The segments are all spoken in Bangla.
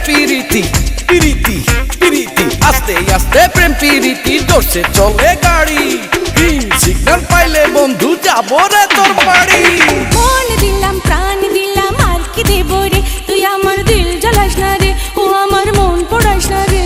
প্রীতি প্রীতি প্রীতি আস্তে আস্তে প্রেম প্রীতি জোরসে চলে গাড়ি গ্রিন সিগন্যাল পাইলে বন্ধু যাবো রে তোর বাড়ি মন দিলাম প্রাণ দিলাম আর কি দেব রে তুই আমার দিল জ্বালাস না রে ও আমার মন পড়াস না রে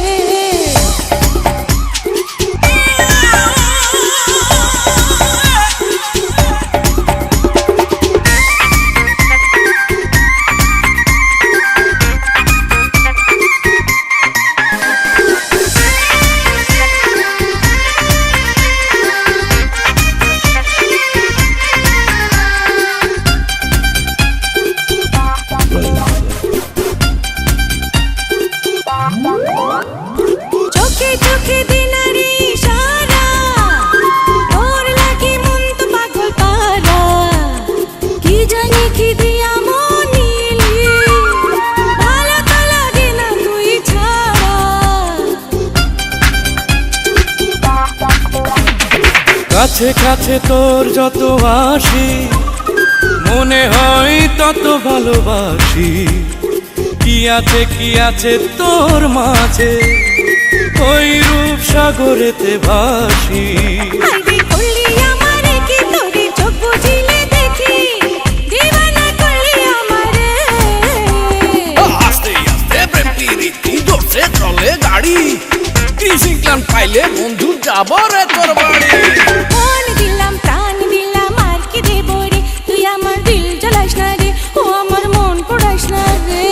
চোখে চোখে দিনারি সারা তোর লাগি মন তো পাগল পারা কি জানি কি দিয়া মন নিলি ভালো তো লাগে না তুই ছাড়া কাছে কাছে তোর যত আসি মনে হয় তত ভালোবাসি কি আছে তোর মাঝে ওই রূপ সাগরেতে ভাসি আইবি করলি আমারে কি তোরে চোখ বুঝিলে দেখি দিবানা করলি আমারে আস্তে আস্তে প্রেম প্রীতি জোরসে চলে গাড়ি গ্রিন সিগন্যাল পাইলে বন্ধু যাবো রে তোর বাড়ি মন দিলাম প্রাণ দিলাম আর কি দেব রে তুই আমার দিল জ্বালাস না রে ও আমার মন পড়াস না রে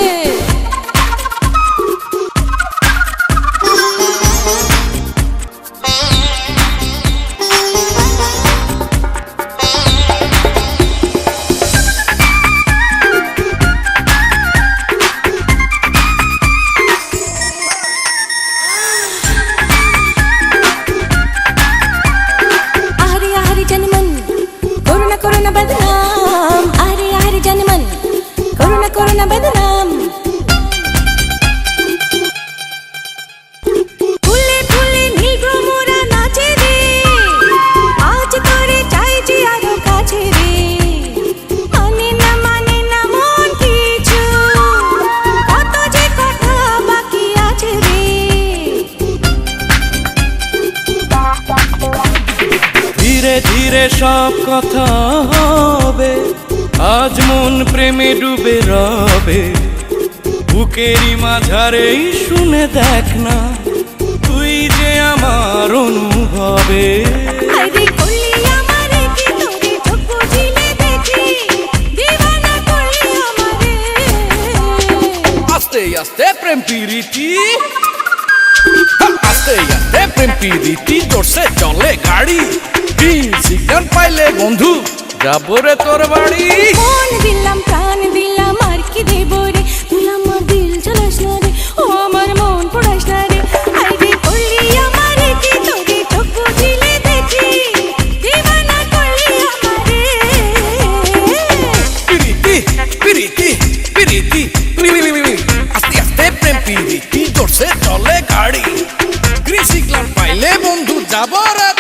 করোনা বদনাম আরে আরে জানমন করোনা বদনাম ফুলে ফুলে নীল ভ্রমরা নাচে রে আজ করে চাইছি আরো কাছে রে মানে না মন কিছু কত যে কথা বাকি আছে রে ধীরে ধীরে সব কথা হবে আজ মন প্রেমে ডুবে রবে বুকেরই মাঝারেই শুনে দেখ না তুই যে আমার অনুভবে আইবি করলি আমারে কি তোরে চোখ বুঝিলে দেখি দিবানা করলি আমারে আস্তে আস্তে প্রেম প্রীতি আস্তে আস্তে প্রেম প্রীতি জোরসে চলে গাড়ি গ্রিন সিগন্যাল পাইলে বন্ধু যাবো রে তোর বাড়ি মন দিলাম প্রাণ দিলাম আর কি দেব রে তুই আমার দিল জ্বালাস না রে ও আমার মন পড়াস না রে আইবি করলি আমারে কি তোরে চোখ বুঝিলে দেখি দিবানা করলি আমারে প্রীতি প্রীতি প্রীতি আস্তে আস্তে প্রেম প্রীতি জোরসে চলে গাড়ি গ্রিন সিগন্যাল পাইলে বন্ধু যাবো রে